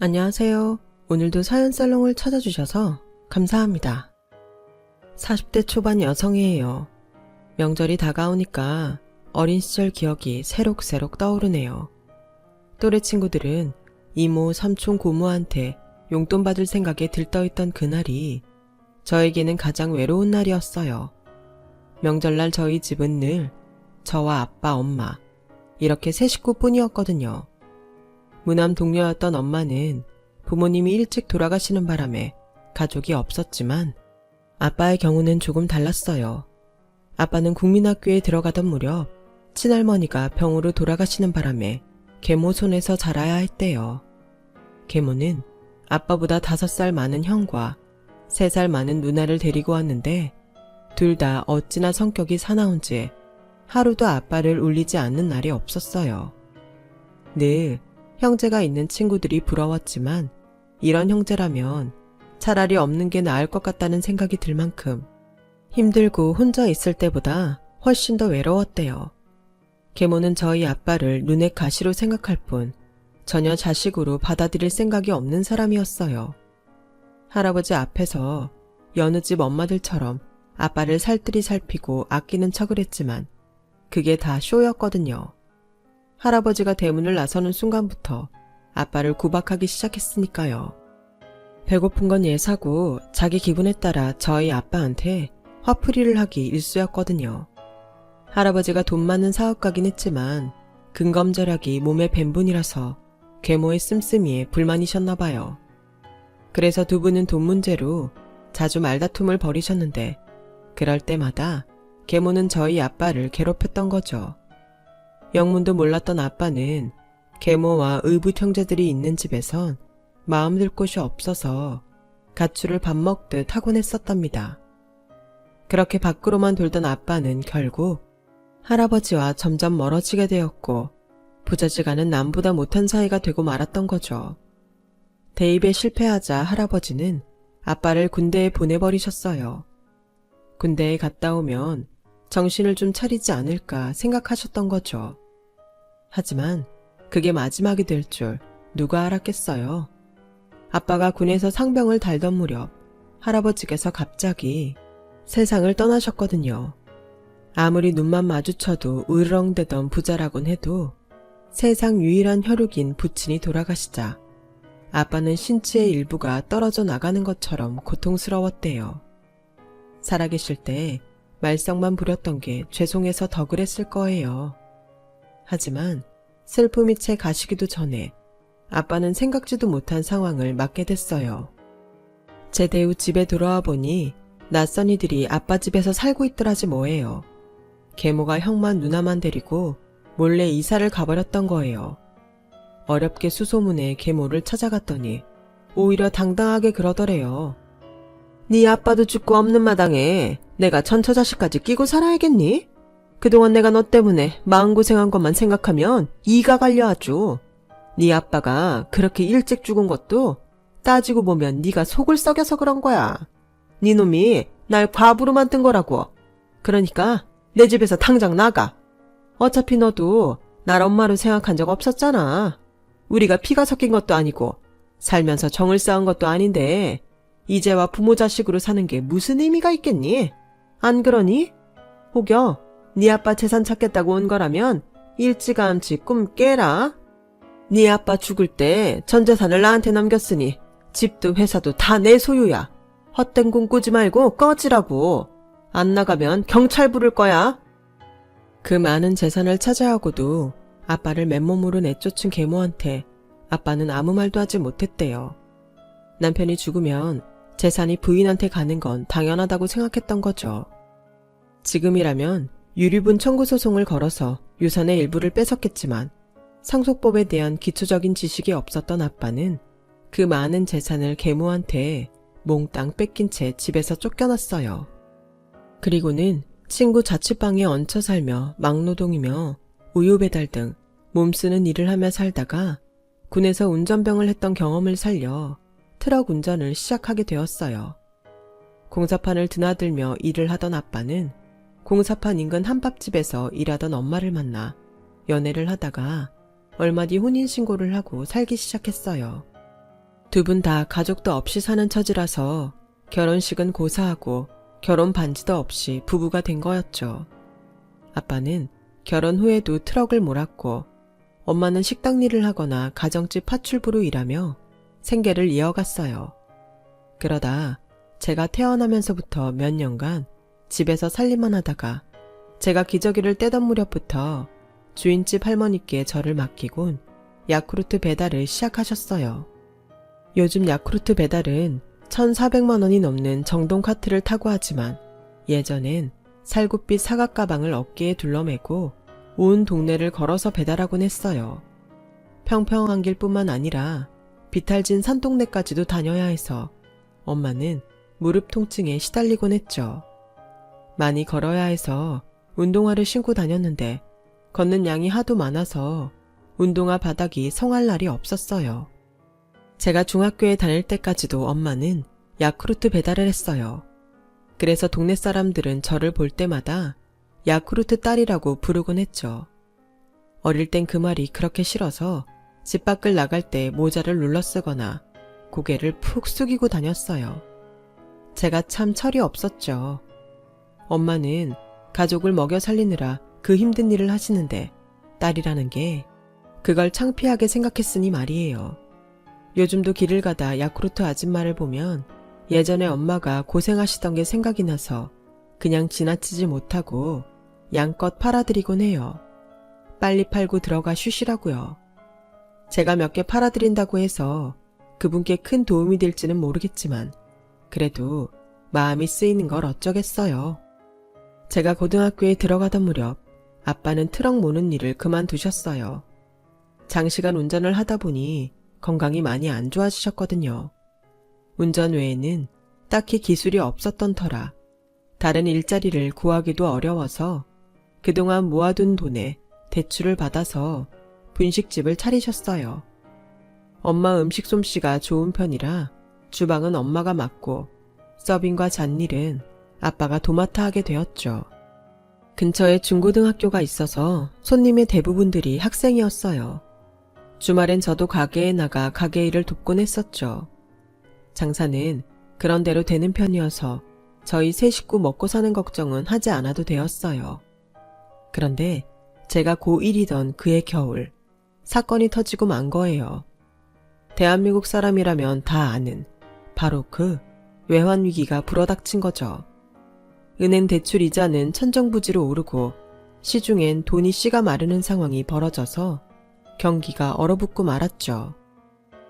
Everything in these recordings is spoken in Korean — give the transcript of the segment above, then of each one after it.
안녕하세요. 오늘도 사연살롱을 찾아주셔서 감사합니다. 40대 초반 여성이에요. 명절이 다가오니까 어린 시절 기억이 새록새록 떠오르네요. 또래 친구들은 이모, 삼촌, 고모한테 용돈 받을 생각에 들떠있던 그날이 저에게는 가장 외로운 날이었어요. 명절날 저희 집은 늘 저와 아빠, 엄마 이렇게 세 식구뿐이었거든요. 무남 동료였던 엄마는 부모님이 일찍 돌아가시는 바람에 가족이 없었지만 아빠의 경우는 조금 달랐어요. 아빠는 국민학교에 들어가던 무렵 친할머니가 병으로 돌아가시는 바람에 계모 손에서 자라야 했대요. 계모는 아빠보다 5살 많은 형과 3살 많은 누나를 데리고 왔는데 둘 다 어찌나 성격이 사나운지 하루도 아빠를 울리지 않는 날이 없었어요. 늘 형제가 있는 친구들이 부러웠지만 이런 형제라면 차라리 없는 게 나을 것 같다는 생각이 들 만큼 힘들고 혼자 있을 때보다 훨씬 더 외로웠대요. 계모는 저희 아빠를 눈의 가시로 생각할 뿐 전혀 자식으로 받아들일 생각이 없는 사람이었어요. 할아버지 앞에서 여느 집 엄마들처럼 아빠를 살뜰히 살피고 아끼는 척을 했지만 그게 다 쇼였거든요. 할아버지가 대문을 나서는 순간부터 아빠를 구박하기 시작했으니까요. 배고픈 건 예사고 자기 기분에 따라 저희 아빠한테 화풀이를 하기 일쑤였거든요. 할아버지가 돈 많은 사업가긴 했지만 근검절약이 몸에 밴 분이라서 계모의 씀씀이에 불만이셨나 봐요. 그래서 두 분은 돈 문제로 자주 말다툼을 벌이셨는데 그럴 때마다 계모는 저희 아빠를 괴롭혔던 거죠. 영문도 몰랐던 아빠는 계모와 의붓 형제들이 있는 집에선 마음 들 곳이 없어서 가출을 밥 먹듯 하곤 했었답니다. 그렇게 밖으로만 돌던 아빠는 결국 할아버지와 점점 멀어지게 되었고 부자지간은 남보다 못한 사이가 되고 말았던 거죠. 대입에 실패하자 할아버지는 아빠를 군대에 보내버리셨어요. 군대에 갔다 오면 정신을 좀 차리지 않을까 생각하셨던 거죠. 하지만 그게 마지막이 될 줄 누가 알았겠어요. 아빠가 군에서 상병을 달던 무렵 할아버지께서 갑자기 세상을 떠나셨거든요. 아무리 눈만 마주쳐도 으르렁대던 부자라곤 해도 세상 유일한 혈육인 부친이 돌아가시자 아빠는 신체의 일부가 떨어져 나가는 것처럼 고통스러웠대요. 살아계실 때 말썽만 부렸던 게 죄송해서 더 그랬을 거예요. 하지만 슬픔이 채 가시기도 전에 아빠는 생각지도 못한 상황을 맞게 됐어요. 제대 후 집에 돌아와 보니 낯선 이들이 아빠 집에서 살고 있더라지 뭐예요. 계모가 형만 누나만 데리고 몰래 이사를 가버렸던 거예요. 어렵게 수소문에 계모를 찾아갔더니 오히려 당당하게 그러더래요. 네 아빠도 죽고 없는 마당에 내가 천처자식까지 끼고 살아야겠니? 그동안 내가 너 때문에 마음고생한 것만 생각하면 이가 갈려 아주. 네 아빠가 그렇게 일찍 죽은 것도 따지고 보면 네가 속을 썩여서 그런 거야. 네 놈이 날 과부로 만든 거라고. 그러니까 내 집에서 당장 나가. 어차피 너도 날 엄마로 생각한 적 없었잖아. 우리가 피가 섞인 것도 아니고 살면서 정을 쌓은 것도 아닌데 이제와 부모 자식으로 사는 게 무슨 의미가 있겠니? 안 그러니? 혹여 네 아빠 재산 찾겠다고 온 거라면 일찌감치 꿈 깨라. 네 아빠 죽을 때 전 재산을 나한테 넘겼으니 집도 회사도 다 내 소유야. 헛된 꿈 꾸지 말고 꺼지라고. 안 나가면 경찰 부를 거야. 그 많은 재산을 차지하고도 아빠를 맨몸으로 내쫓은 계모한테 아빠는 아무 말도 하지 못했대요. 남편이 죽으면 재산이 부인한테 가는 건 당연하다고 생각했던 거죠. 지금이라면 유류분 청구 소송을 걸어서 유산의 일부를 뺏었겠지만 상속법에 대한 기초적인 지식이 없었던 아빠는 그 많은 재산을 계모한테 몽땅 뺏긴 채 집에서 쫓겨났어요. 그리고는 친구 자취방에 얹혀 살며 막노동이며 우유 배달 등 몸쓰는 일을 하며 살다가 군에서 운전병을 했던 경험을 살려 트럭 운전을 시작하게 되었어요. 공사판을 드나들며 일을 하던 아빠는 공사판 인근 한밥집에서 일하던 엄마를 만나 연애를 하다가 얼마 뒤 혼인신고를 하고 살기 시작했어요. 두 분 다 가족도 없이 사는 처지라서 결혼식은 고사하고 결혼 반지도 없이 부부가 된 거였죠. 아빠는 결혼 후에도 트럭을 몰았고 엄마는 식당 일을 하거나 가정집 파출부로 일하며 생계를 이어갔어요. 그러다 제가 태어나면서부터 몇 년간 집에서 살림만 하다가 제가 기저귀를 떼던 무렵부터 주인집 할머니께 저를 맡기곤 야쿠르트 배달을 시작하셨어요. 요즘 야쿠르트 배달은 1,400만 원이 넘는 정동 카트를 타고 하지만 예전엔 살구빛 사각 가방을 어깨에 둘러매고 온 동네를 걸어서 배달하곤 했어요. 평평한 길뿐만 아니라 비탈진 산동네까지도 다녀야 해서 엄마는 무릎 통증에 시달리곤 했죠. 많이 걸어야 해서 운동화를 신고 다녔는데 걷는 양이 하도 많아서 운동화 바닥이 성할 날이 없었어요. 제가 중학교에 다닐 때까지도 엄마는 야쿠르트 배달을 했어요. 그래서 동네 사람들은 저를 볼 때마다 야쿠르트 딸이라고 부르곤 했죠. 어릴 땐 그 말이 그렇게 싫어서 집 밖을 나갈 때 모자를 눌러 쓰거나 고개를 푹 숙이고 다녔어요. 제가 참 철이 없었죠. 엄마는 가족을 먹여 살리느라 그 힘든 일을 하시는데 딸이라는 게 그걸 창피하게 생각했으니 말이에요. 요즘도 길을 가다 야쿠르트 아줌마를 보면 예전에 엄마가 고생하시던 게 생각이 나서 그냥 지나치지 못하고 양껏 팔아드리곤 해요. 빨리 팔고 들어가 쉬시라고요. 제가 몇 개 팔아드린다고 해서 그분께 큰 도움이 될지는 모르겠지만 그래도 마음이 쓰이는 걸 어쩌겠어요. 제가 고등학교에 들어가던 무렵 아빠는 트럭 모는 일을 그만두셨어요. 장시간 운전을 하다 보니 건강이 많이 안 좋아지셨거든요. 운전 외에는 딱히 기술이 없었던 터라 다른 일자리를 구하기도 어려워서 그동안 모아둔 돈에 대출을 받아서 분식집을 차리셨어요. 엄마 음식 솜씨가 좋은 편이라 주방은 엄마가 맡고 서빙과 잡일은 아빠가 도맡아 하게 되었죠. 근처에 중고등학교가 있어서 손님의 대부분들이 학생이었어요. 주말엔 저도 가게에 나가 가게 일을 돕곤 했었죠. 장사는 그런대로 되는 편이어서 저희 세 식구 먹고 사는 걱정은 하지 않아도 되었어요. 그런데 제가 고1이던 그해 겨울 사건이 터지고 만 거예요. 대한민국 사람이라면 다 아는 바로 그 외환위기가 불어닥친 거죠. 은행 대출 이자는 천정부지로 오르고 시중엔 돈이 씨가 마르는 상황이 벌어져서 경기가 얼어붙고 말았죠.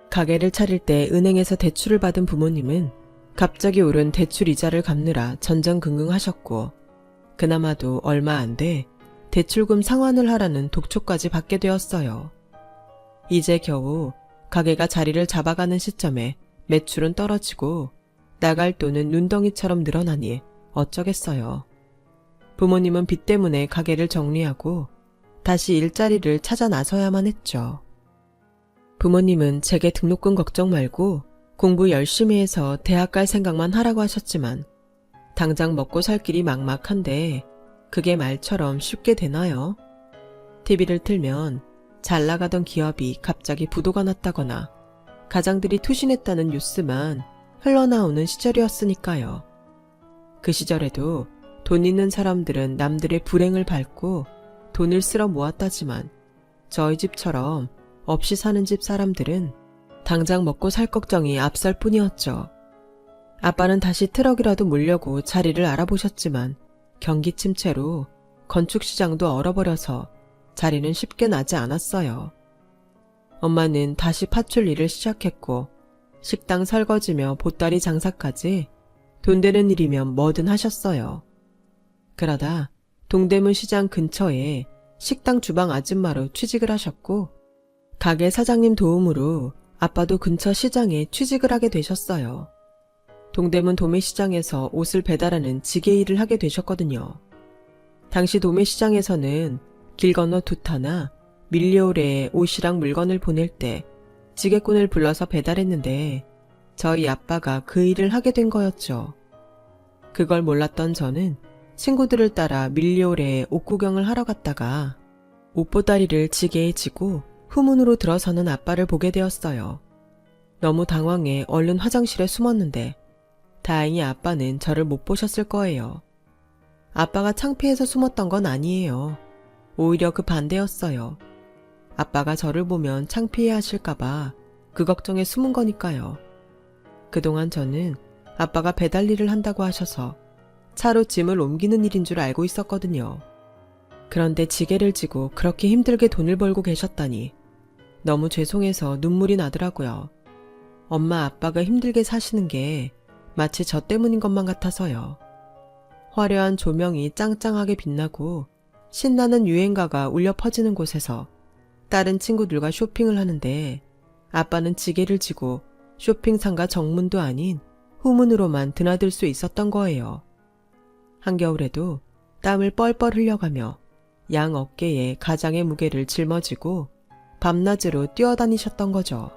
가게를 차릴 때 은행에서 대출을 받은 부모님은 갑자기 오른 대출 이자를 갚느라 전전긍긍하셨고 그나마도 얼마 안 돼 대출금 상환을 하라는 독촉까지 받게 되었어요. 이제 겨우 가게가 자리를 잡아가는 시점에 매출은 떨어지고 나갈 돈은 눈덩이처럼 늘어나니 어쩌겠어요. 부모님은 빚 때문에 가게를 정리하고 다시 일자리를 찾아 나서야만 했죠. 부모님은 제게 등록금 걱정 말고 공부 열심히 해서 대학 갈 생각만 하라고 하셨지만 당장 먹고 살 길이 막막한데 그게 말처럼 쉽게 되나요? TV를 틀면 잘 나가던 기업이 갑자기 부도가 났다거나 가장들이 투신했다는 뉴스만 흘러나오는 시절이었으니까요. 그 시절에도 돈 있는 사람들은 남들의 불행을 밟고 돈을 쓸어 모았다지만 저희 집처럼 없이 사는 집 사람들은 당장 먹고 살 걱정이 앞설 뿐이었죠. 아빠는 다시 트럭이라도 몰려고 자리를 알아보셨지만 경기 침체로 건축시장도 얼어버려서 자리는 쉽게 나지 않았어요. 엄마는 다시 파출 일을 시작했고 식당 설거지며 보따리 장사까지 돈 되는 일이면 뭐든 하셨어요. 그러다 동대문 시장 근처에 식당 주방 아줌마로 취직을 하셨고 가게 사장님 도움으로 아빠도 근처 시장에 취직을 하게 되셨어요. 동대문 도매시장에서 옷을 배달하는 지게 일을 하게 되셨거든요. 당시 도매시장에서는 길 건너 두타나 밀리오레에 옷이랑 물건을 보낼 때 지게꾼을 불러서 배달했는데 저희 아빠가 그 일을 하게 된 거였죠. 그걸 몰랐던 저는 친구들을 따라 밀리오레에 옷 구경을 하러 갔다가 옷보다리를 지게에 지고 후문으로 들어서는 아빠를 보게 되었어요. 너무 당황해 얼른 화장실에 숨었는데 다행히 아빠는 저를 못 보셨을 거예요. 아빠가 창피해서 숨었던 건 아니에요. 오히려 그 반대였어요. 아빠가 저를 보면 창피해 하실까봐 그 걱정에 숨은 거니까요. 그동안 저는 아빠가 배달 일을 한다고 하셔서 차로 짐을 옮기는 일인 줄 알고 있었거든요. 그런데 지게를 지고 그렇게 힘들게 돈을 벌고 계셨다니 너무 죄송해서 눈물이 나더라고요. 엄마 아빠가 힘들게 사시는 게 마치 저 때문인 것만 같아서요. 화려한 조명이 짱짱하게 빛나고 신나는 유행가가 울려 퍼지는 곳에서 다른 친구들과 쇼핑을 하는데 아빠는 지게를 지고 쇼핑상가 정문도 아닌 후문으로만 드나들 수 있었던 거예요. 한겨울에도 땀을 뻘뻘 흘려가며 양 어깨에 가장의 무게를 짊어지고 밤낮으로 뛰어다니셨던 거죠.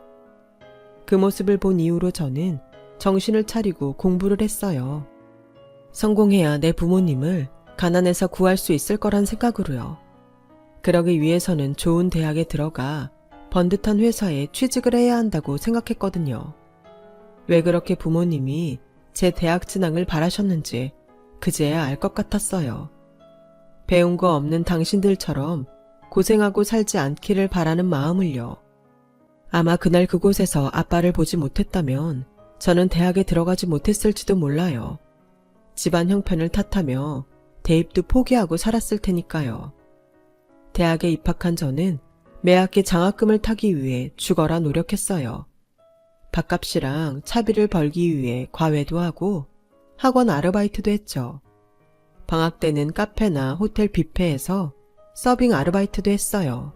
그 모습을 본 이후로 저는 정신을 차리고 공부를 했어요. 성공해야 내 부모님을 가난에서 구할 수 있을 거란 생각으로요. 그러기 위해서는 좋은 대학에 들어가 번듯한 회사에 취직을 해야 한다고 생각했거든요. 왜 그렇게 부모님이 제 대학 진학을 바라셨는지 그제야 알 것 같았어요. 배운 거 없는 당신들처럼 고생하고 살지 않기를 바라는 마음을요. 아마 그날 그곳에서 아빠를 보지 못했다면 저는 대학에 들어가지 못했을지도 몰라요. 집안 형편을 탓하며 대입도 포기하고 살았을 테니까요. 대학에 입학한 저는 매학기 장학금을 타기 위해 죽어라 노력했어요. 밥값이랑 차비를 벌기 위해 과외도 하고 학원 아르바이트도 했죠. 방학 때는 카페나 호텔 뷔페에서 서빙 아르바이트도 했어요.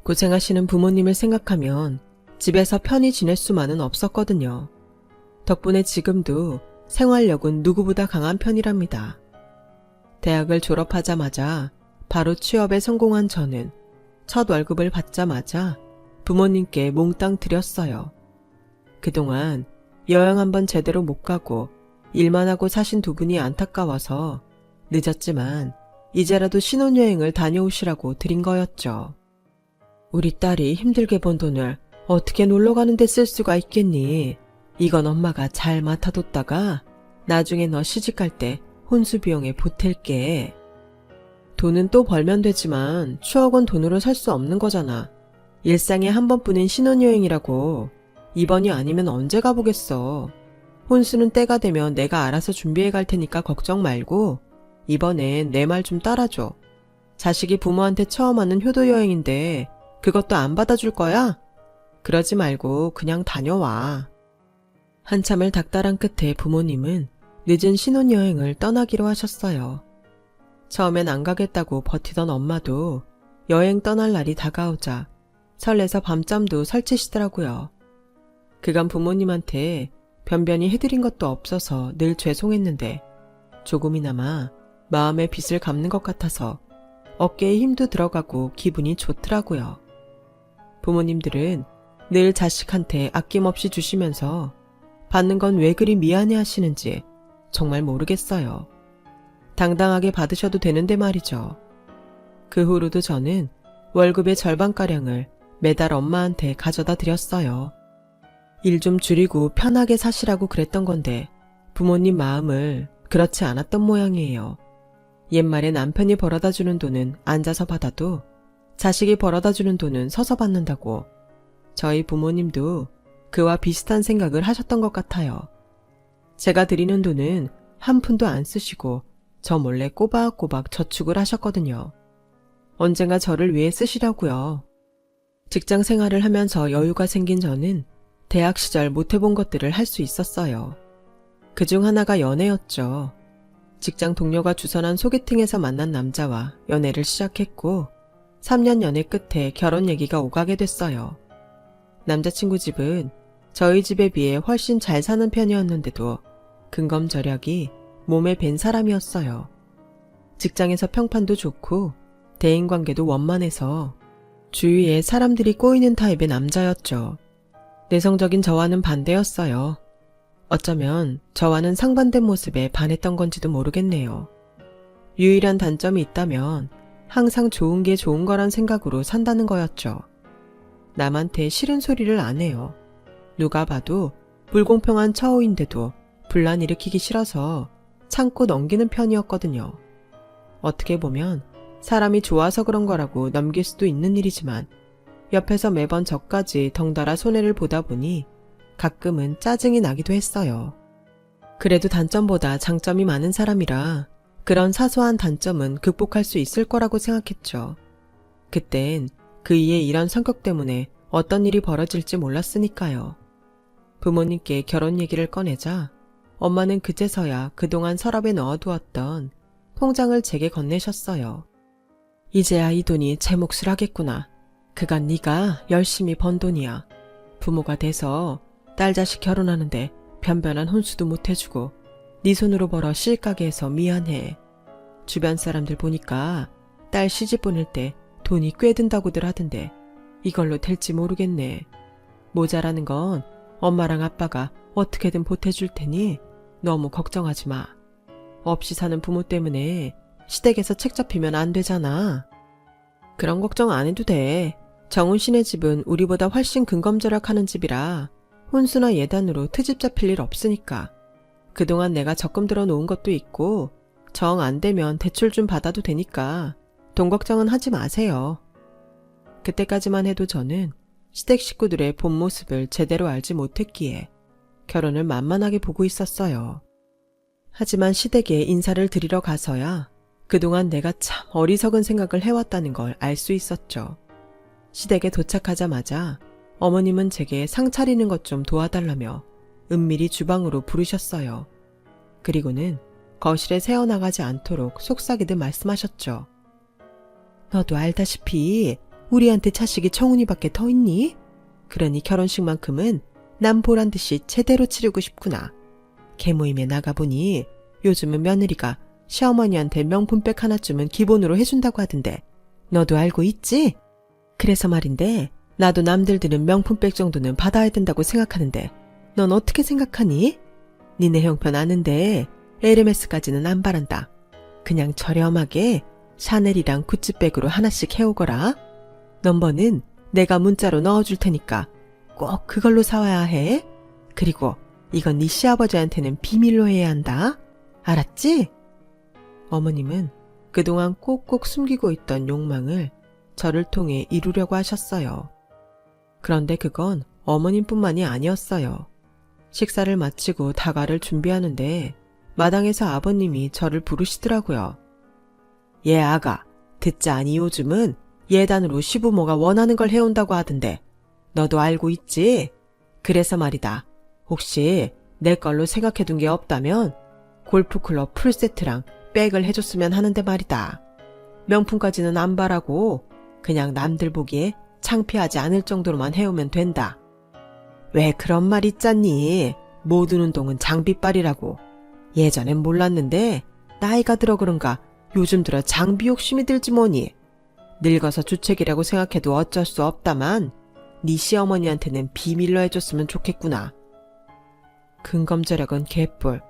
고생하시는 부모님을 생각하면 집에서 편히 지낼 수만은 없었거든요. 덕분에 지금도 생활력은 누구보다 강한 편이랍니다. 대학을 졸업하자마자 바로 취업에 성공한 저는 첫 월급을 받자마자 부모님께 몽땅 드렸어요. 그동안 여행 한번 제대로 못 가고 일만 하고 사신 두 분이 안타까워서 늦었지만 이제라도 신혼여행을 다녀오시라고 드린 거였죠. 우리 딸이 힘들게 번 돈을 어떻게 놀러 가는데 쓸 수가 있겠니? 이건 엄마가 잘 맡아뒀다가 나중에 너 시집갈 때 혼수 비용에 보탤게. 돈은 또 벌면 되지만 추억은 돈으로 살 수 없는 거잖아. 일상에 한 번뿐인 신혼여행이라고. 이번이 아니면 언제 가보겠어. 혼수는 때가 되면 내가 알아서 준비해 갈 테니까 걱정 말고 이번엔 내 말 좀 따라줘. 자식이 부모한테 처음 하는 효도여행인데 그것도 안 받아줄 거야? 그러지 말고 그냥 다녀와. 한참을 닥달한 끝에 부모님은 늦은 신혼여행을 떠나기로 하셨어요. 처음엔 안 가겠다고 버티던 엄마도 여행 떠날 날이 다가오자 설레서 밤잠도 설치시더라고요. 그간 부모님한테 변변히 해드린 것도 없어서 늘 죄송했는데 조금이나마 마음의 빚을 갚는 것 같아서 어깨에 힘도 들어가고 기분이 좋더라고요. 부모님들은 늘 자식한테 아낌없이 주시면서 받는 건 왜 그리 미안해 하시는지 정말 모르겠어요. 당당하게 받으셔도 되는데 말이죠. 그 후로도 저는 월급의 절반가량을 매달 엄마한테 가져다 드렸어요. 일 좀 줄이고 편하게 사시라고 그랬던 건데 부모님 마음을 그렇지 않았던 모양이에요. 옛말에 남편이 벌어다 주는 돈은 앉아서 받아도 자식이 벌어다 주는 돈은 서서 받는다고 저희 부모님도 그와 비슷한 생각을 하셨던 것 같아요. 제가 드리는 돈은 한 푼도 안 쓰시고 저 몰래 꼬박꼬박 저축을 하셨거든요. 언젠가 저를 위해 쓰시려고요. 직장 생활을 하면서 여유가 생긴 저는 대학 시절 못 해본 것들을 할 수 있었어요. 그중 하나가 연애였죠. 직장 동료가 주선한 소개팅에서 만난 남자와 연애를 시작했고 3년 연애 끝에 결혼 얘기가 오가게 됐어요. 남자친구 집은 저희 집에 비해 훨씬 잘 사는 편이었는데도 근검절약이 몸에 밴 사람이었어요. 직장에서 평판도 좋고 대인관계도 원만해서 주위에 사람들이 꼬이는 타입의 남자였죠. 내성적인 저와는 반대였어요. 어쩌면 저와는 상반된 모습에 반했던 건지도 모르겠네요. 유일한 단점이 있다면 항상 좋은 게 좋은 거란 생각으로 산다는 거였죠. 남한테 싫은 소리를 안 해요. 누가 봐도 불공평한 처우인데도 분란 일으키기 싫어서 참고 넘기는 편이었거든요. 어떻게 보면 사람이 좋아서 그런 거라고 넘길 수도 있는 일이지만 옆에서 매번 저까지 덩달아 손해를 보다 보니 가끔은 짜증이 나기도 했어요. 그래도 단점보다 장점이 많은 사람이라 그런 사소한 단점은 극복할 수 있을 거라고 생각했죠. 그땐 그이의 이런 성격 때문에 어떤 일이 벌어질지 몰랐으니까요. 부모님께 결혼 얘기를 꺼내자 엄마는 그제서야 그동안 서랍에 넣어두었던 통장을 제게 건네셨어요. 이제야 이 돈이 제 몫을 하겠구나. 그간 네가 열심히 번 돈이야. 부모가 돼서 딸 자식 결혼하는데 변변한 혼수도 못 해주고 네 손으로 벌어 실가게 해서 미안해. 주변 사람들 보니까 딸 시집 보낼 때 돈이 꽤 든다고들 하던데 이걸로 될지 모르겠네. 모자라는 건 엄마랑 아빠가 어떻게든 보태줄 테니 너무 걱정하지 마. 없이 사는 부모 때문에 시댁에서 책 잡히면 안 되잖아. 그런 걱정 안 해도 돼. 정훈 씨네 집은 우리보다 훨씬 근검절약하는 집이라 혼수나 예단으로 트집 잡힐 일 없으니까. 그동안 내가 적금 들어 놓은 것도 있고 정 안 되면 대출 좀 받아도 되니까 돈 걱정은 하지 마세요. 그때까지만 해도 저는 시댁 식구들의 본 모습을 제대로 알지 못했기에 결혼을 만만하게 보고 있었어요. 하지만 시댁에 인사를 드리러 가서야 그동안 내가 참 어리석은 생각을 해왔다는 걸 알 수 있었죠. 시댁에 도착하자마자 어머님은 제게 상 차리는 것 좀 도와달라며 은밀히 주방으로 부르셨어요. 그리고는 거실에 새어나가지 않도록 속삭이듯 말씀하셨죠. 너도 알다시피 우리한테 자식이 청훈이밖에 더 있니? 그러니 결혼식만큼은 남 보란 듯이 제대로 치르고 싶구나. 개모임에 나가보니 요즘은 며느리가 시어머니한테 명품백 하나쯤은 기본으로 해준다고 하던데 너도 알고 있지? 그래서 말인데 나도 남들 드는 명품백 정도는 받아야 된다고 생각하는데 넌 어떻게 생각하니? 니네 형편 아는데 에르메스까지는 안 바란다. 그냥 저렴하게 샤넬이랑 구찌백으로 하나씩 해오거라. 넘버는 내가 문자로 넣어줄 테니까 꼭 그걸로 사와야 해. 그리고 이건 네 시아버지한테는 비밀로 해야 한다. 알았지? 어머님은 그동안 꼭꼭 숨기고 있던 욕망을 저를 통해 이루려고 하셨어요. 그런데 그건 어머님뿐만이 아니었어요. 식사를 마치고 다가를 준비하는데 마당에서 아버님이 저를 부르시더라고요. 얘 아가, 듣자니 요즘은 예단으로 시부모가 원하는 걸 해온다고 하던데 너도 알고 있지? 그래서 말이다. 혹시 내 걸로 생각해둔 게 없다면 골프클럽 풀세트랑 백을 해줬으면 하는데 말이다. 명품까지는 안 바라고 그냥 남들 보기에 창피하지 않을 정도로만 해오면 된다. 왜 그런 말 있잖니? 모든 운동은 장비빨이라고. 예전엔 몰랐는데 나이가 들어 그런가 요즘 들어 장비 욕심이 들지 뭐니. 늙어서 주책이라고 생각해도 어쩔 수 없다만 네 시어머니한테는 비밀로 해줬으면 좋겠구나. 근검절약은 개뿔.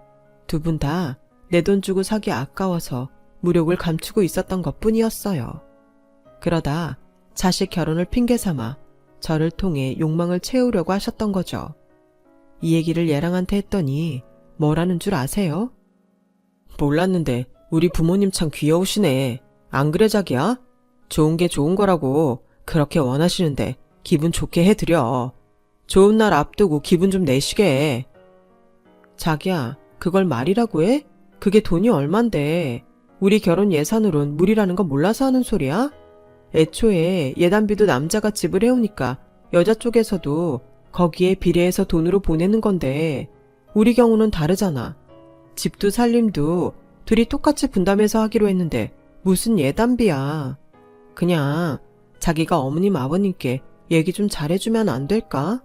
두 분 다 내 돈 주고 사기 아까워서 무력을 감추고 있었던 것뿐이었어요. 그러다 자식 결혼을 핑계삼아 저를 통해 욕망을 채우려고 하셨던 거죠. 이 얘기를 얘랑한테 했더니 뭐라는 줄 아세요? 몰랐는데 우리 부모님 참 귀여우시네. 안 그래 자기야? 좋은 게 좋은 거라고 그렇게 원하시는데 기분 좋게 해드려. 좋은 날 앞두고 기분 좀 내시게 해. 자기야, 그걸 말이라고 해? 그게 돈이 얼만데. 우리 결혼 예산으론 무리라는 거 몰라서 하는 소리야? 애초에 예단비도 남자가 지불해오니까 여자 쪽에서도 거기에 비례해서 돈으로 보내는 건데 우리 경우는 다르잖아. 집도 살림도 둘이 똑같이 분담해서 하기로 했는데 무슨 예단비야. 그냥 자기가 어머님 아버님께 얘기 좀 잘해주면 안 될까?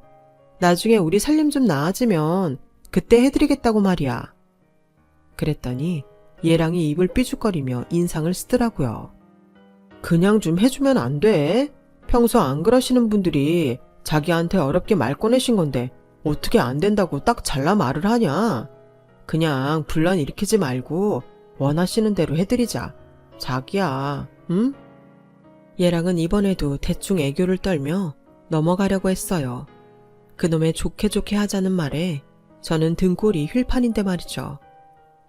나중에 우리 살림 좀 나아지면 그때 해드리겠다고 말이야. 그랬더니 얘랑이 입을 삐죽거리며 인상을 쓰더라고요. 그냥 좀 해주면 안 돼? 평소 안 그러시는 분들이 자기한테 어렵게 말 꺼내신 건데 어떻게 안 된다고 딱 잘라 말을 하냐? 그냥 분란 일으키지 말고 원하시는 대로 해드리자. 자기야, 응? 얘랑은 이번에도 대충 애교를 떨며 넘어가려고 했어요. 그놈의 좋게 좋게 하자는 말에 저는 등골이 휠판인데 말이죠.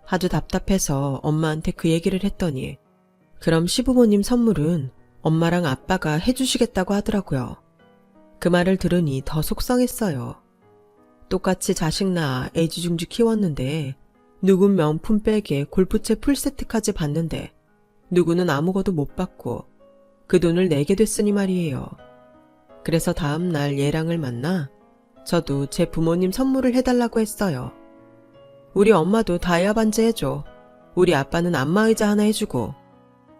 아주 답답해서 엄마한테 그 얘기를 했더니 그럼 시부모님 선물은 엄마랑 아빠가 해주시겠다고 하더라고요. 그 말을 들으니 더 속상했어요. 똑같이 자식 낳아 애지중지 키웠는데 누군 명품백에 골프채 풀세트까지 받는데 누구는 아무것도 못 받고 그 돈을 내게 됐으니 말이에요. 그래서 다음 날 얘랑을 만나 저도 제 부모님 선물을 해달라고 했어요. 우리 엄마도 다이아 반지 해줘. 우리 아빠는 안마의자 하나 해주고.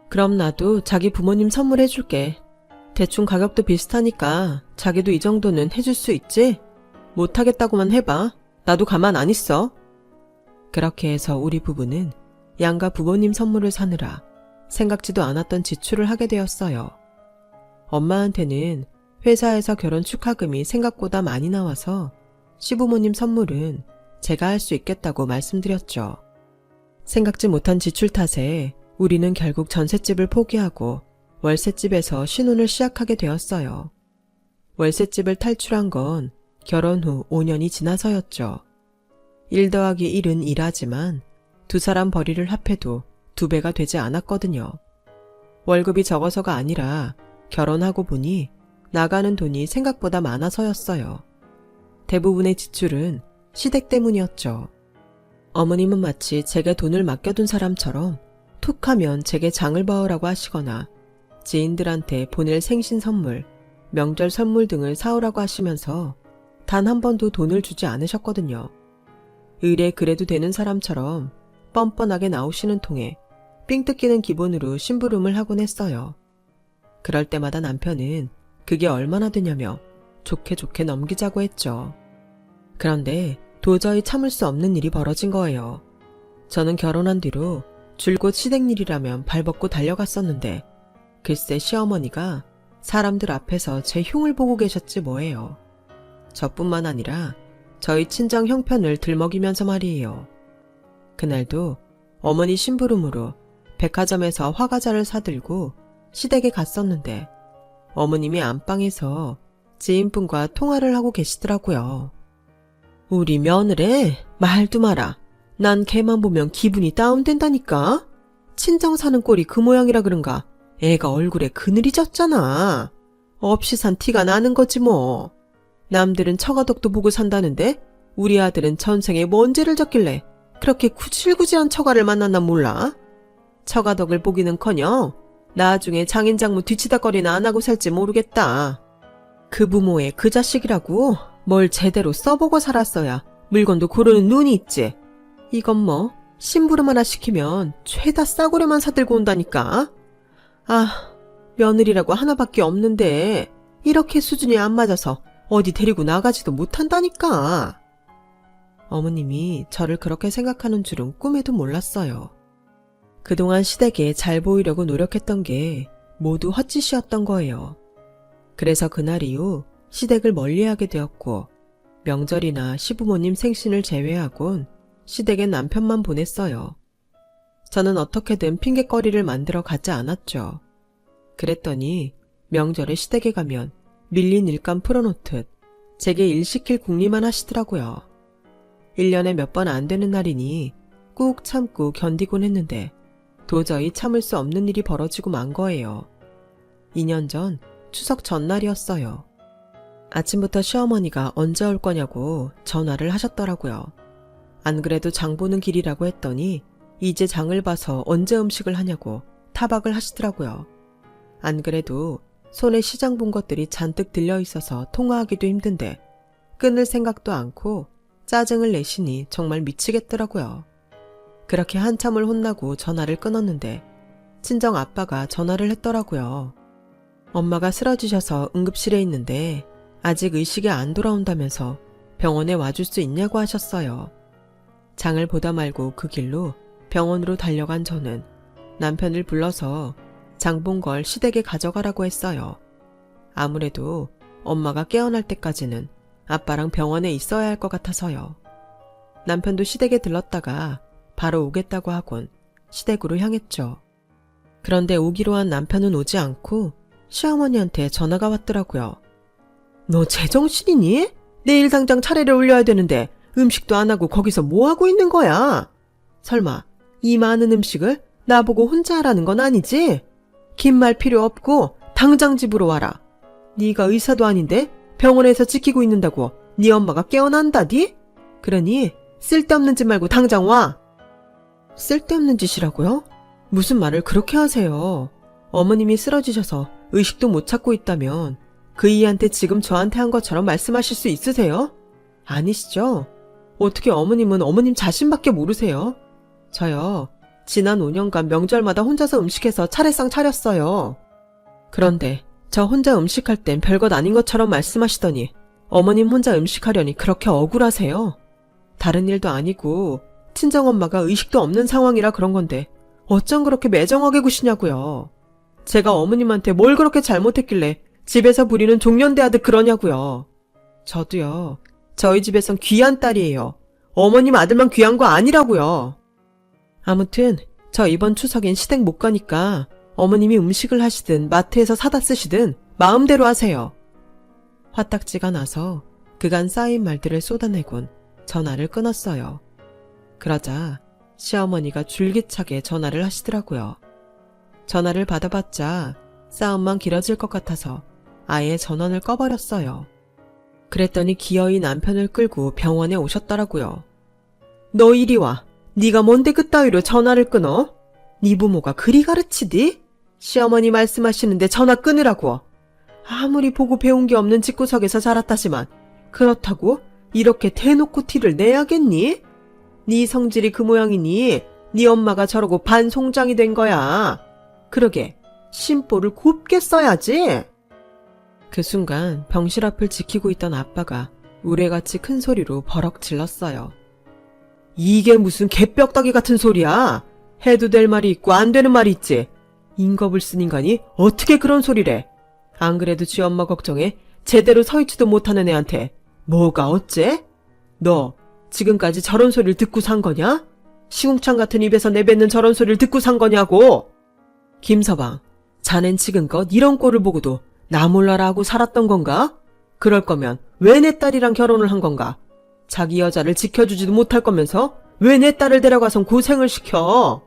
그럼 나도 자기 부모님 선물 해줄게. 대충 가격도 비슷하니까 자기도 이 정도는 해줄 수 있지? 못하겠다고만 해봐. 나도 가만 안 있어. 그렇게 해서 우리 부부는 양가 부모님 선물을 사느라 생각지도 않았던 지출을 하게 되었어요. 엄마한테는 회사에서 결혼 축하금이 생각보다 많이 나와서 시부모님 선물은 제가 할 수 있겠다고 말씀드렸죠. 생각지 못한 지출 탓에 우리는 결국 전셋집을 포기하고 월세집에서 신혼을 시작하게 되었어요. 월세집을 탈출한 건 결혼 후 5년이 지나서였죠. 1 더하기 1은 1하지만 두 사람 벌이를 합해도 2배가 되지 않았거든요. 월급이 적어서가 아니라 결혼하고 보니 나가는 돈이 생각보다 많아서였어요. 대부분의 지출은 시댁 때문이었죠. 어머님은 마치 제게 돈을 맡겨둔 사람처럼 툭 하면 제게 장을 봐오라고 하시거나 지인들한테 보낼 생신 선물, 명절 선물 등을 사오라고 하시면서 단 한 번도 돈을 주지 않으셨거든요. 의례 그래도 되는 사람처럼 뻔뻔하게 나오시는 통에 삥 뜯기는 기분으로 심부름을 하곤 했어요. 그럴 때마다 남편은 그게 얼마나 되냐며 좋게 좋게 넘기자고 했죠. 그런데 도저히 참을 수 없는 일이 벌어진 거예요. 저는 결혼한 뒤로 줄곧 시댁일이라면 발벗고 달려갔었는데 글쎄 시어머니가 사람들 앞에서 제 흉을 보고 계셨지 뭐예요. 저뿐만 아니라 저희 친정 형편을 들먹이면서 말이에요. 그날도 어머니 심부름으로 백화점에서 화과자를 사들고 시댁에 갔었는데 어머님이 안방에서 지인분과 통화를 하고 계시더라고요. 우리 며느래 말도 마라. 난 걔만 보면 기분이 다운된다니까. 친정 사는 꼴이 그 모양이라 그런가 애가 얼굴에 그늘이 졌잖아. 없이 산 티가 나는 거지 뭐. 남들은 처가덕도 보고 산다는데 우리 아들은 전생에 뭔 죄를 졌길래 그렇게 구질구질한 처가를 만났나 몰라. 처가덕을 보기는커녕 나중에 장인장모 뒤치다거리나 안 하고 살지 모르겠다. 그 부모의 그 자식이라고 뭘 제대로 써보고 살았어야 물건도 고르는 눈이 있지. 이건 뭐 심부름 하나 시키면 죄다 싸구려만 사들고 온다니까. 아, 며느리라고 하나밖에 없는데 이렇게 수준이 안 맞아서 어디 데리고 나가지도 못한다니까. 어머님이 저를 그렇게 생각하는 줄은 꿈에도 몰랐어요. 그동안 시댁에 잘 보이려고 노력했던 게 모두 헛짓이었던 거예요. 그래서 그날 이후 시댁을 멀리하게 되었고 명절이나 시부모님 생신을 제외하곤 시댁엔 남편만 보냈어요. 저는 어떻게든 핑곗거리를 만들어 가지 않았죠. 그랬더니 명절에 시댁에 가면 밀린 일감 풀어놓듯 제게 일 시킬 궁리만 하시더라고요. 1년에 몇 번 안 되는 날이니 꾹 참고 견디곤 했는데 도저히 참을 수 없는 일이 벌어지고 만 거예요. 2년 전 추석 전날이었어요. 아침부터 시어머니가 언제 올 거냐고 전화를 하셨더라고요. 안 그래도 장 보는 길이라고 했더니 이제 장을 봐서 언제 음식을 하냐고 타박을 하시더라고요. 안 그래도 손에 시장 본 것들이 잔뜩 들려있어서 통화하기도 힘든데 끊을 생각도 않고 짜증을 내시니 정말 미치겠더라고요. 그렇게 한참을 혼나고 전화를 끊었는데 친정 아빠가 전화를 했더라고요. 엄마가 쓰러지셔서 응급실에 있는데 아직 의식이 안 돌아온다면서 병원에 와줄 수 있냐고 하셨어요. 장을 보다 말고 그 길로 병원으로 달려간 저는 남편을 불러서 장 본 걸 시댁에 가져가라고 했어요. 아무래도 엄마가 깨어날 때까지는 아빠랑 병원에 있어야 할 것 같아서요. 남편도 시댁에 들렀다가 바로 오겠다고 하곤 시댁으로 향했죠. 그런데 오기로 한 남편은 오지 않고 시어머니한테 전화가 왔더라고요. 너 제정신이니? 내일 당장 차례를 올려야 되는데 음식도 안 하고 거기서 뭐 하고 있는 거야? 설마 이 많은 음식을 나보고 혼자 하라는 건 아니지? 긴 말 필요 없고 당장 집으로 와라. 네가 의사도 아닌데 병원에서 지키고 있는다고 네 엄마가 깨어난다디? 그러니 쓸데없는 짓 말고 당장 와. 쓸데없는 짓이라고요? 무슨 말을 그렇게 하세요? 어머님이 쓰러지셔서 의식도 못 찾고 있다면 그 이한테 지금 저한테 한 것처럼 말씀하실 수 있으세요? 아니시죠? 어떻게 어머님은 어머님 자신밖에 모르세요? 저요, 지난 5년간 명절마다 혼자서 음식해서 차례상 차렸어요. 그런데 저 혼자 음식할 땐 별것 아닌 것처럼 말씀하시더니 어머님 혼자 음식하려니 그렇게 억울하세요? 다른 일도 아니고 친정엄마가 의식도 없는 상황이라 그런 건데 어쩜 그렇게 매정하게 구시냐고요. 제가 어머님한테 뭘 그렇게 잘못했길래 집에서 부리는 종년대하듯 그러냐고요. 저도요, 저희 집에선 귀한 딸이에요. 어머님 아들만 귀한 거 아니라고요. 아무튼 저 이번 추석엔 시댁 못 가니까 어머님이 음식을 하시든 마트에서 사다 쓰시든 마음대로 하세요. 화딱지가 나서 그간 쌓인 말들을 쏟아내곤 전화를 끊었어요. 그러자 시어머니가 줄기차게 전화를 하시더라고요. 전화를 받아봤자 싸움만 길어질 것 같아서 아예 전원을 꺼버렸어요. 그랬더니 기어이 남편을 끌고 병원에 오셨더라고요. 너 이리 와. 네가 뭔데 그따위로 전화를 끊어? 네 부모가 그리 가르치디? 시어머니 말씀하시는데 전화 끊으라고. 아무리 보고 배운 게 없는 집구석에서 자랐다지만 그렇다고 이렇게 대놓고 티를 내야겠니? 네 성질이 그 모양이니 네 엄마가 저러고 반송장이 된 거야. 그러게 심보를 곱게 써야지. 그 순간 병실 앞을 지키고 있던 아빠가 우레같이 큰 소리로 버럭 질렀어요. 이게 무슨 개뼈다귀 같은 소리야. 해도 될 말이 있고 안 되는 말이 있지. 인겁을 쓴 인간이 어떻게 그런 소리래. 안 그래도 지 엄마 걱정에 제대로 서있지도 못하는 애한테 뭐가 어째? 너 지금까지 저런 소리를 듣고 산 거냐? 시궁창 같은 입에서 내뱉는 저런 소리를 듣고 산 거냐고. 김서방, 자넨 지금껏 이런 꼴을 보고도 나 몰라라 하고 살았던 건가? 그럴 거면 왜 내 딸이랑 결혼을 한 건가? 자기 여자를 지켜주지도 못할 거면서 왜 내 딸을 데려가선 고생을 시켜?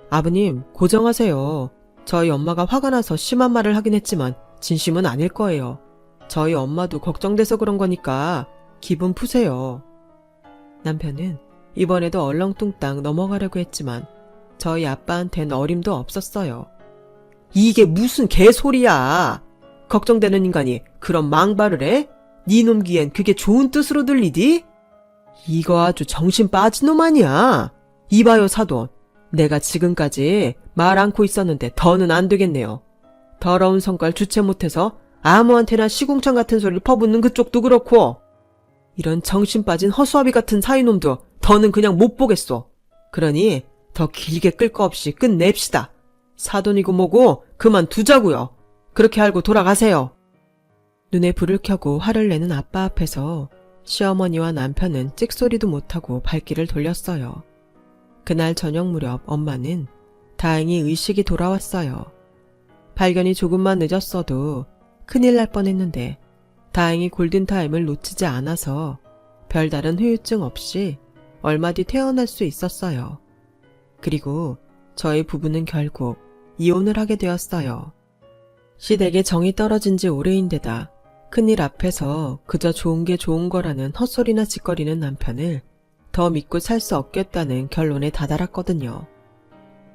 아버님, 고정하세요. 저희 엄마가 화가 나서 심한 말을 하긴 했지만 진심은 아닐 거예요. 저희 엄마도 걱정돼서 그런 거니까 기분 푸세요. 남편은 이번에도 얼렁뚱땅 넘어가려고 했지만 저희 아빠한텐 어림도 없었어요. 이게 무슨 개소리야. 걱정되는 인간이 그런 망발을 해? 네 놈 귀엔 그게 좋은 뜻으로 들리디? 이거 아주 정신 빠진 놈 아니야. 이봐요 사돈. 내가 지금까지 말 않고 있었는데 더는 안 되겠네요. 더러운 성깔 주체 못해서 아무한테나 시궁창 같은 소리를 퍼붓는 그쪽도 그렇고 이런 정신 빠진 허수아비 같은 사이놈도 더는 그냥 못 보겠소. 그러니 더 길게 끌 거 없이 끝냅시다. 사돈이고 뭐고 그만 두자고요. 그렇게 알고 돌아가세요. 눈에 불을 켜고 화를 내는 아빠 앞에서 시어머니와 남편은 찍소리도 못하고 발길을 돌렸어요. 그날 저녁 무렵 엄마는 다행히 의식이 돌아왔어요. 발견이 조금만 늦었어도 큰일 날 뻔했는데 다행히 골든타임을 놓치지 않아서 별다른 후유증 없이 얼마 뒤 퇴원할 수 있었어요. 그리고 저희 부부는 결국 이혼을 하게 되었어요. 시댁에 정이 떨어진 지 오래인데다 큰일 앞에서 그저 좋은 게 좋은 거라는 헛소리나 짓거리는 남편을 더 믿고 살 수 없겠다는 결론에 다다랐거든요.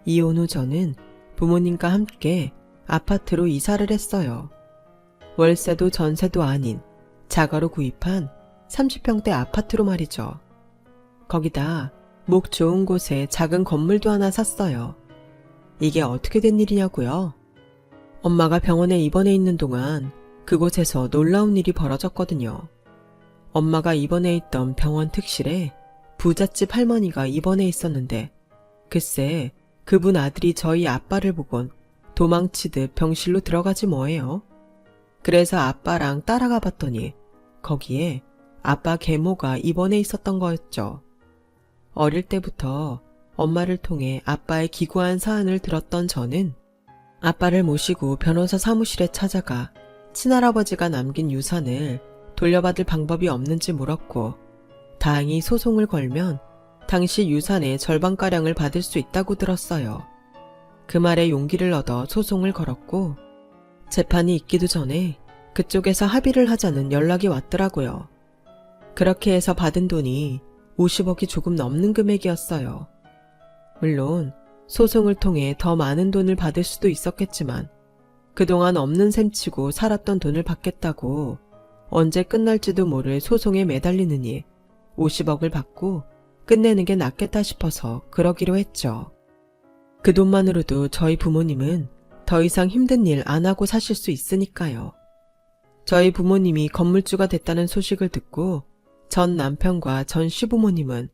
이혼 후 저는 부모님과 함께 아파트로 이사를 했어요. 월세도 전세도 아닌 자가로 구입한 30평대 아파트로 말이죠. 거기다 목 좋은 곳에 작은 건물도 하나 샀어요. 이게 어떻게 된 일이냐고요? 엄마가 병원에 입원해 있는 동안 그곳에서 놀라운 일이 벌어졌거든요. 엄마가 입원해 있던 병원 특실에 부잣집 할머니가 입원해 있었는데 글쎄 그분 아들이 저희 아빠를 보곤 도망치듯 병실로 들어가지 뭐예요. 그래서 아빠랑 따라가 봤더니 거기에 아빠 계모가 입원해 있었던 거였죠. 어릴 때부터 엄마를 통해 아빠의 기구한 사안을 들었던 저는 아빠를 모시고 변호사 사무실에 찾아가 친할아버지가 남긴 유산을 돌려받을 방법이 없는지 물었고 다행히 소송을 걸면 당시 유산의 절반가량을 받을 수 있다고 들었어요. 그 말에 용기를 얻어 소송을 걸었고 재판이 있기도 전에 그쪽에서 합의를 하자는 연락이 왔더라고요. 그렇게 해서 받은 돈이 50억이 조금 넘는 금액이었어요. 물론 소송을 통해 더 많은 돈을 받을 수도 있었겠지만 그동안 없는 셈치고 살았던 돈을 받겠다고 언제 끝날지도 모를 소송에 매달리느니 50억을 받고 끝내는 게 낫겠다 싶어서 그러기로 했죠. 그 돈만으로도 저희 부모님은 더 이상 힘든 일 안 하고 사실 수 있으니까요. 저희 부모님이 건물주가 됐다는 소식을 듣고 전 남편과 전 시부모님은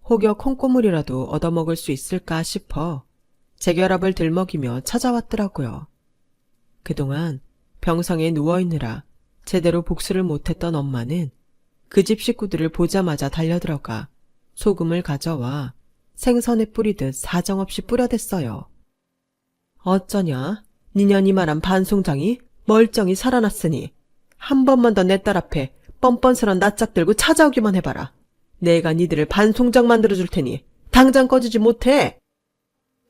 혹여 콩고물이라도 얻어먹을 수 있을까 싶어 재결합을 들먹이며 찾아왔더라고요. 그동안 병상에 누워있느라 제대로 복수를 못했던 엄마는 그 집 식구들을 보자마자 달려들어가 소금을 가져와 생선에 뿌리듯 사정없이 뿌려댔어요. 어쩌냐? 니년이 말한 반송장이 멀쩡히 살아났으니 한 번만 더 내 딸 앞에 뻔뻔스런 낯짝 들고 찾아오기만 해봐라. 내가 니들을 반송장 만들어줄 테니 당장 꺼지지 못해.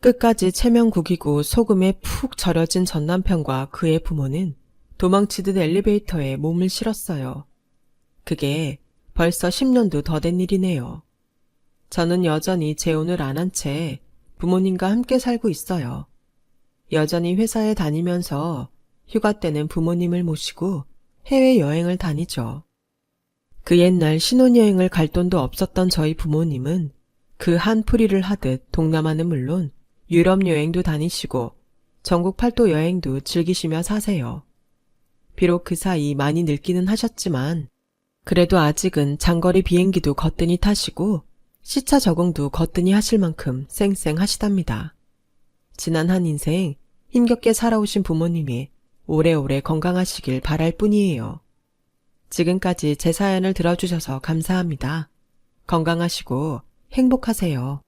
끝까지 체면국이고 소금에 푹 절여진 전 남편과 그의 부모는 도망치듯 엘리베이터에 몸을 실었어요. 그게 벌써 10년도 더 된 일이네요. 저는 여전히 재혼을 안 한 채 부모님과 함께 살고 있어요. 여전히 회사에 다니면서 휴가 때는 부모님을 모시고 해외여행을 다니죠. 그 옛날 신혼여행을 갈 돈도 없었던 저희 부모님은 그 한풀이를 하듯 동남아는 물론 유럽 여행도 다니시고 전국 팔도 여행도 즐기시며 사세요. 비록 그 사이 많이 늙기는 하셨지만 그래도 아직은 장거리 비행기도 거뜬히 타시고 시차 적응도 거뜬히 하실 만큼 쌩쌩하시답니다. 지난 한 인생 힘겹게 살아오신 부모님이 오래오래 건강하시길 바랄 뿐이에요. 지금까지 제 사연을 들어주셔서 감사합니다. 건강하시고 행복하세요.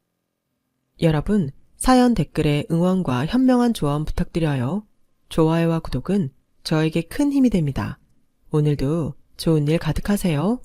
여러분, 사연 댓글에 응원과 현명한 조언 부탁드려요. 좋아요와 구독은 저에게 큰 힘이 됩니다. 오늘도 좋은 일 가득하세요.